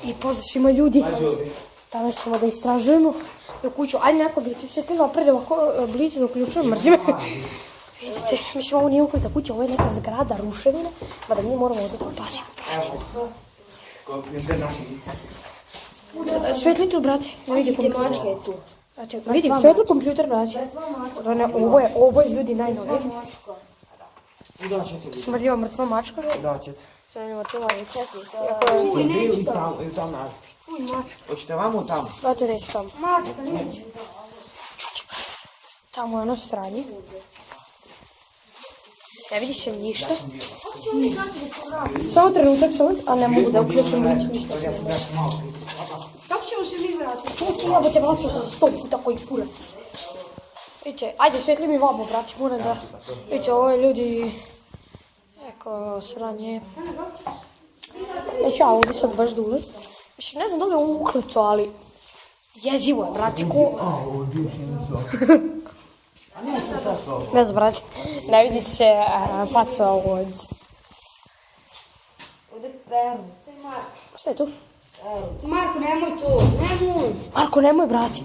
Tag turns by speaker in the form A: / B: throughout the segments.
A: I pozdrav svima ljudi. Danas ćemo da istražujemo do kuću. Ajde neko bi tu svjetljiva pred ovako blizu da uključujem, mrzime. Vidite, mislim ovo nije uključita kuća, ovo je neka zgrada, ruševina, pa da mi moramo ovdje popasimo, brate. Svetli tu, brate, da vidi kompjuter. Vidim, svetli kompjuter, brate. Ovo je ljudi najnoviji. Smrljiva mrtva mačka.
B: Da, ćete.
A: Smrljiva mrtva mačka.
B: I tam naš. Hoćete vamo tamo?
A: Brate, neću tamo. Mačka, neću. Čuti, brate. Tamo je ono sranje. Ne vidi se ništa. Samo trenutak, a ne mogu da uključim lice, ništa se ne može. Kako ćemo se mi vratiti? Čuti, ja te vraću sa 100 puta koji kurac. Vidite, ajde, svetli mi vamo, brati, moram da... Vidite, ovo je ljudi... Eko, sranje... Neću ja ovdje sad baš da ulazim. Mislim, ne znam da li je ovo uklico, ali... Jezivo je, brati, ko... Ne znam, brati, ne vidite se faca od...
C: Ovdje perno.
A: Šta je tu?
C: Marko, nemoj to, nemoj.
A: Marko, nemoj, brati.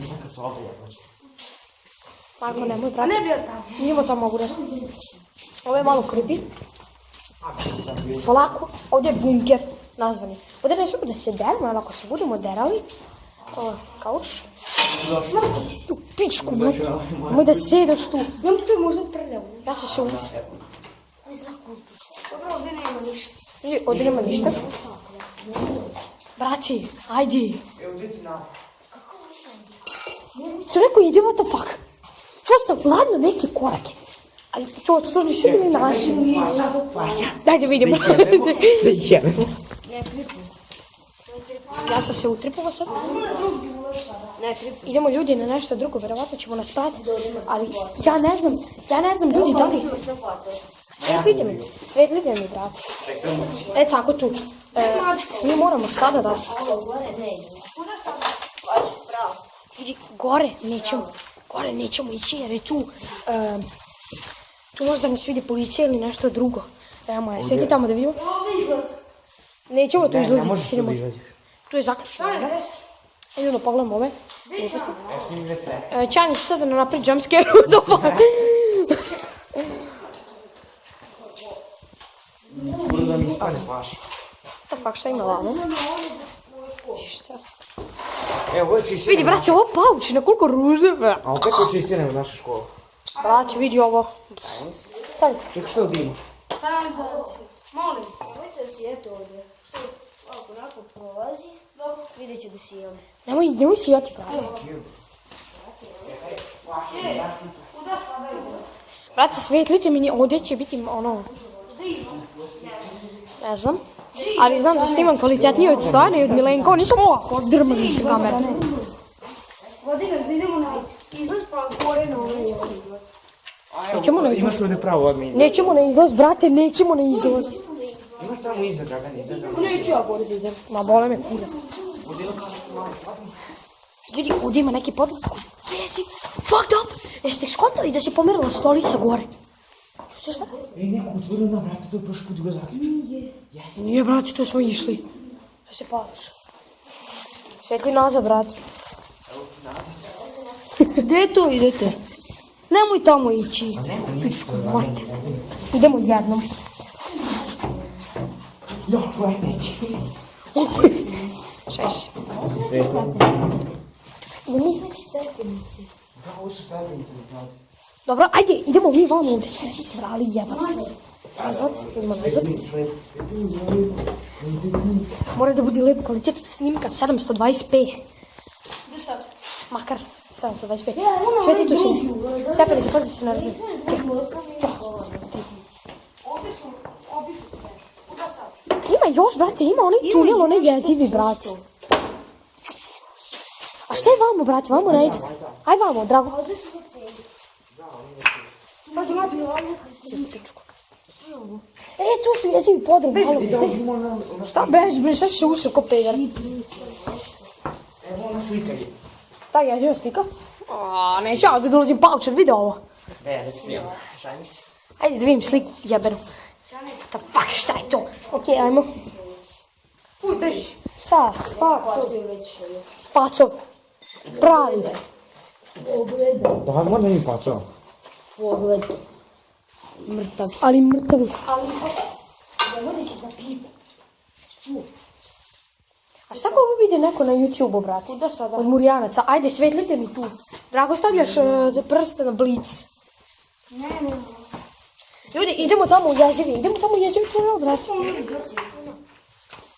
A: Marko, nemoj, brati.
C: Ne bio tamo.
A: Nijemo tamo mogu reći. Ovo je malo creepy. Polako, ovdje je bunker nazvani. Ovdje ne smijemo da se deramo, ali ako se budemo derali... Ovo je kauč. Tu pičku, brati. Moj da sedaš tu.
C: Ja tu je možda prljavo.
A: Ja sam se uvijek.
C: Ne znam kutu. Dobro, ovdje nema ništa.
A: Ovdje nema ništa. Brati, ajde. Tu neko ide, what the fuck? Čuo sam gladno neke korake. Ali to su nisu bili naši. Daj da vidimo. Ja sam se utripala sad. Idemo ljudi na nešto drugo, vjerovatno ćemo nas pratiti. Ali ja ne znam ljudi da li... Svetlite mi, brate. E tako tu. Mi moramo sada da...
C: Kuda sad? Paži, pravo.
A: Vidi, gore nećemo ići jer je tu... Tu možda nas vidi policija ili nešto drugo. Evo moja, sveti tamo da vidimo.
C: Ovdje izlaz.
A: Nećemo tu izlaziti.
B: Ne možeš tu da izađeš.
A: Tu je zaključno. Idemo da pogledamo ove.
B: Snimi već se.
A: Čani će sad da nam napravi jumpscare. What the fuck?
B: Skoro da mi ispane paš.
A: What the fuck, šta ima vamo? Šta?
B: Evo, ovo je čistine.
A: Vidi, brate, ovo paučina, koliko ružne.
B: A opet je čistine u našoj školi.
A: Brate, vidi ovo. Sad.
B: Čekaj, što odimo?
C: Hrana za oči. Molim. Nemojte sjeti ovdje. Što? Ako nakon prolazi, vidjet će da sijeli.
A: Nemoj sijati, brate.
C: Kuda sada ide?
A: Brate, svetlite mi, ovdje će biti ono...
C: Kuda izlaz?
A: Ne znam. Ali znam da snimam kvalitetnije od Stojana i od Milenka. Nisam ovako drmani sa kamera.
C: Vodine, idemo na izlaz pa gore na ovaj izlaz.
A: Nećemo na izlaz.
B: Imaš ovdje pravo od mene.
A: Nećemo na izlaz, brate, nećemo na izlaz.
B: Imaš tamo iza, Dragan, iza.
A: Neću ja gore da idem. Ma bole me kurac. Ljudi, ovdje ima neki podlog. Jesi, fucked up. Jeste skontali da se pomerila stolica gore? Čuti šta?
B: Neko utvorio na vrata, to je prošli put ga zaključio.
A: Nije, brate, tu smo išli. Da se pališ. Svetli nazad, brate.
C: Gdje to idete? Nemoj tamo ići.
A: Pičku, mate. Idemo jednom.
B: Ja, čuvaj neki.
A: Šeš.
B: Svetlo.
A: Idemo.
B: Da, ovo su stepenice.
A: Dobro, ajde, idemo mi vamo, ovdje smo svi srali jebati. Nazad, idemo nazad. Mora da bude lijepo kvalitet snimka 720p.
C: Gdje sad?
A: Makar 725. Sveti tu si. Stepenice, pazite se na redu.
C: Ovdje su obiti sve. Kuda sad?
A: Ima još, brate, ima onaj tunel, onaj jezivi, brate. A šta je vamo, brate, vamo ne ide? Aj vamo, drago.
C: Ovdje su veceji. Pazi, mađi, ovdje.
A: E, tu su jezivi podrum. Šta beži, bre, šta će se ušao ko peder?
B: Evo ona slika je.
A: Ta jeziva slika? Aaa, neću ja da dolazim paučan, vidi ovo.
B: Ne snimam. Šajni se.
A: Ajde da vidim sliku, jebenu. What the fuck, šta je to? Okej, ajmo.
C: Fuj, beži.
A: Šta? Pacov. Pacov. Pravi.
C: Pogledaj.
B: Da, možda mi pacao.
C: Pogledaj. Mrtav.
A: Ali mrtavi.
C: Da vodi si da pipe. Čuo.
A: A šta ako vidi neko na YouTube-u, brate?
C: Kuda sada?
A: Od Murjanaca. Ajde, svetlite mi tu. Drago, stavljaš prste na blic.
C: Ne.
A: Ljudi, idemo tamo u jezivi. Tunel, brate.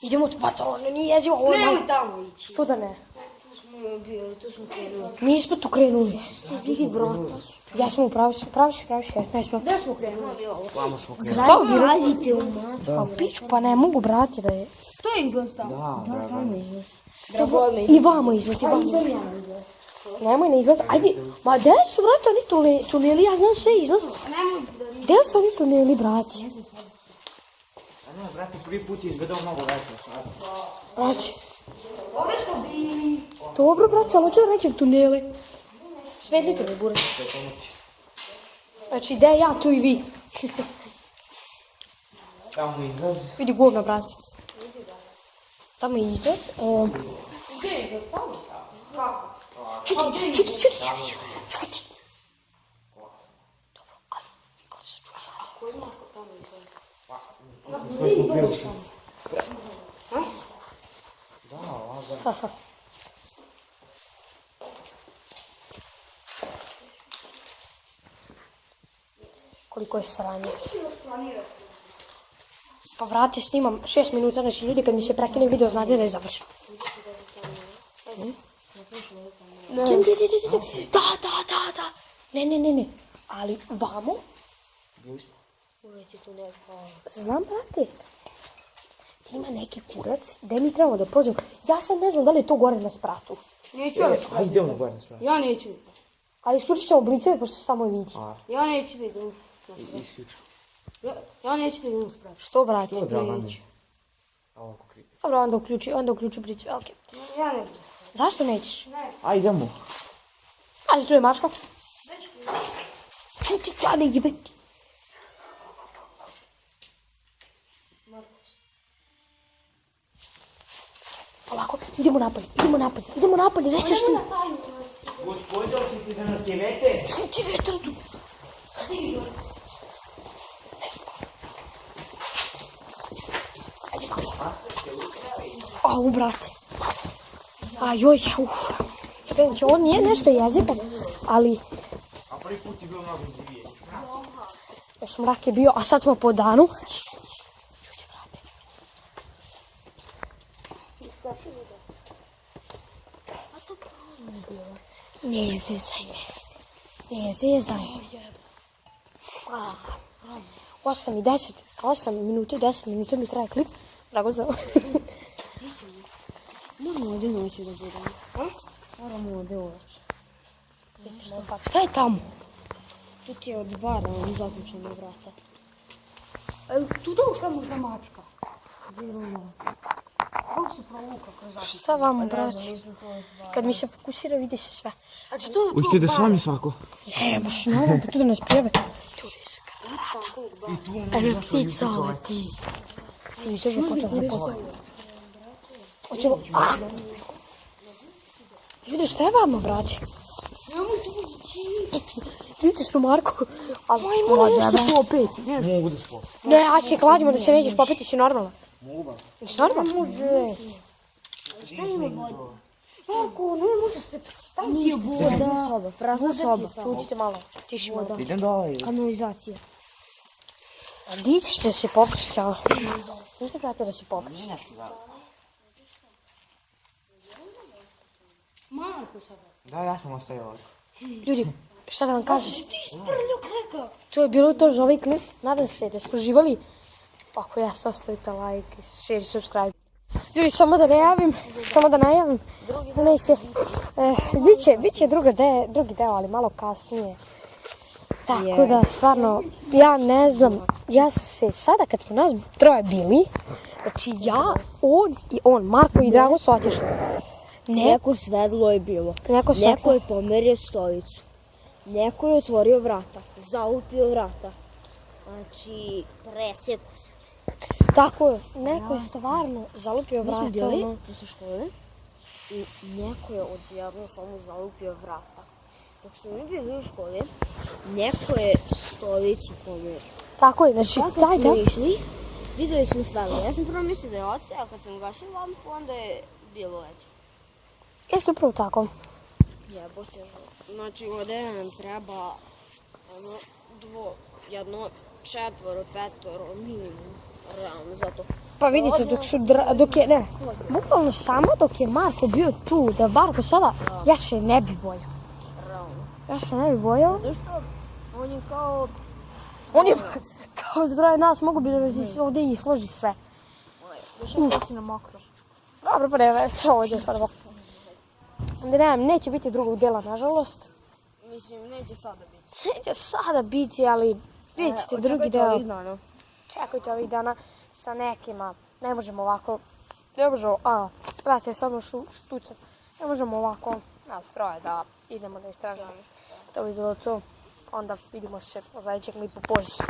A: Idemo tu, pa to nije jezivo. Ovo je malo.
C: Nemoj tamo ići.
A: Što da ne?
C: Tu smo krenuli.
A: Mi smo tu krenuli.
C: Vidi vrata.
A: Jesmo, pravi si. Nesmo.
C: Gdje smo krenuli?
B: Vamo smo krenuli.
A: Šta bi
C: Razite u mač.
A: Pa piću, pa ne mogu, brate, da je.
C: To je izlaz tamo.
B: Da,
C: Tamo je izlaz.
A: I vamo izleti, vamo. Nemoj ne izlaz. Ajde, ma gdje su, brate, oni tuneli, ja znam sve izlaz.
C: Nemoj da
A: Gdje su oni tuneli, brate?
B: Ne, brate, prvi put je izgledao mnogo lepo sad.
A: Brate,
C: Ovdje smo bili.
A: dobro, brate, ali hoću da rećem tunele. Svetlite mi, bure. Znači, gdje ja, tu i vi.
B: Tamo izlaz.
A: Vidi govna, brate. Tamo je izlaz.
C: Gdje je izlaz tamo? Kako?
A: Čuti. Dobro, ali, kako se čuje, brate?
C: Ko ima tamo izlaz?
B: Gdje smo prešli? Da, ovako.
A: Koliko je sranje. Pa vrati, snimam 6 minuta, znači ljudi kad mi se prekine video znate da je završeno. Da. Ne. Ali vamo, znam, brate, ti ima neki kurac, gdje mi trebamo da prođemo. Ja sad ne znam da li je to gore na spratu.
C: Neću ja.
B: Ajde, idemo na gore na spravi.
C: Ja neću.
A: Ali isključit ćemo bliceve, pošto se tamo vidi.
C: Ja neću da idem.
B: Isključu.
C: Ja neću da idem uspraviti.
A: Što, brate?
B: To je Dragane. Ovako kripi.
A: Dobro, onda uključi bliceve, okej.
C: Ja neću.
A: Zašto nećeš?
B: Ajde, idemo.
A: Ajde, tu je mačka. Čuti, čane, jebeti. Polako, idemo napolje, rećeš tu.
B: Gospodin, očiti da nas je veter.
A: Čuti vetar tu. Ne spavati. Ajde malo. Au, brate. Ajoj, uf. Znači, on nije nešto jezivo, ali
B: A prvi put je bilo mnogo živije.
A: još mrak je bio, a sad smo po danu. Čuti, brate. Ne zezaj mesti. Ne zezaj. 8 minuta i 10 minuta mi traje klip. Drago za...
C: Moramo ovdje noći da budemo. Moramo ovdje uveći.
A: Šta je tamo?
C: Tu ti je od bara, on zaključeno vrata.
A: Tu da ušla možda mačka.
C: Kako se provuka kroz zaključeno?
A: Šta vamo, brate? Kad mi se fokusira vidi se sve.
C: Znači to...
B: Hoćete da s vami svako?
A: Ne, možeš naravno, pa tu da nas prijave. Tu je skrata.
B: I tu
A: Eno ptica leti. I sve že počeo na pokoju. Hoćemo... Ljudi, šta je vama, braće? Vidite što, Marko? Majmuna, nešto tu opet.
B: mogu da spom.
A: Ne, aj se kladimo da se nećeš popiti, si normalno.
B: Mogu.
A: Jesi normalno? Može.
C: Marko, ne možeš se... Tamo nije voda. Prazna soba.
A: Čutite malo, tiši malo.
B: Idem dole.
C: Kanalizacija.
A: A di ćeš da se popiš, kao? Niste brate da se popiš.
C: Marko sada.
B: Da, ja sam ostavio ovako.
A: Ljudi, šta da vam kažem?
C: Ti sprljio kleka.
A: To je bilo to za ovaj klip. Nadam se da ste uživali. Ako jeste, ostavite like, share, subscribe. Ljudi, samo da najavim. Neće, bit će drugi deo, ali malo kasnije. Tako da, stvarno, ja ne znam, ja sam se sada kad smo nas troje bili, znači ja, on i on, Marko i Drago su otišli.
C: Neko svedlo je bilo. Neko je pomerio stojicu. Neko je otvorio vrata. Zaupio vrata. Znači, presjekao sam se.
A: Tako je, neko je stvarno zalupio vrata.
C: Mi smo bili posle škole i neko je odjednom samo zalupio vrata. Dok smo mi bili u školi, neko je stolicu pomerio.
A: Tako je, znači,
C: Kad smo išli, videli smo svetlo. Ja sam prvo mislila da je oce, a kad sam ugašila lampu, onda je bilo već.
A: Jeste upravo tako.
C: Jebote. Znači, ovdje nam treba jedno četvoro, petoro, minimum. Realno, zato.
A: Pa vidite, dok je, ne, bukvalno samo dok je Marko bio tu, da Marko sada, ja se ne bi bojao.
C: Realno.
A: Ja se ne bi bojao.
C: Zato što on je kao...
A: On je kao zdrave nas, mogu bi da nas ovdje i složi sve.
C: Došao si na mokro.
A: Dobro, pa ne, sve ovdje prvo. Neće biti drugog dela, nažalost.
C: Mislim, neće sada biti.
A: Neće sada biti, ali vidjet ćete drugi deo.
C: Očekajte ovih dana.
A: Čekajte ovih dana sa nekima. Ne možemo ovako, ne možemo, brate, samo štucam. Ne možemo ovako nas troje da idemo da istražimo. To bi bilo to. Onda vidimo se u sljedećeg mi po pozivu.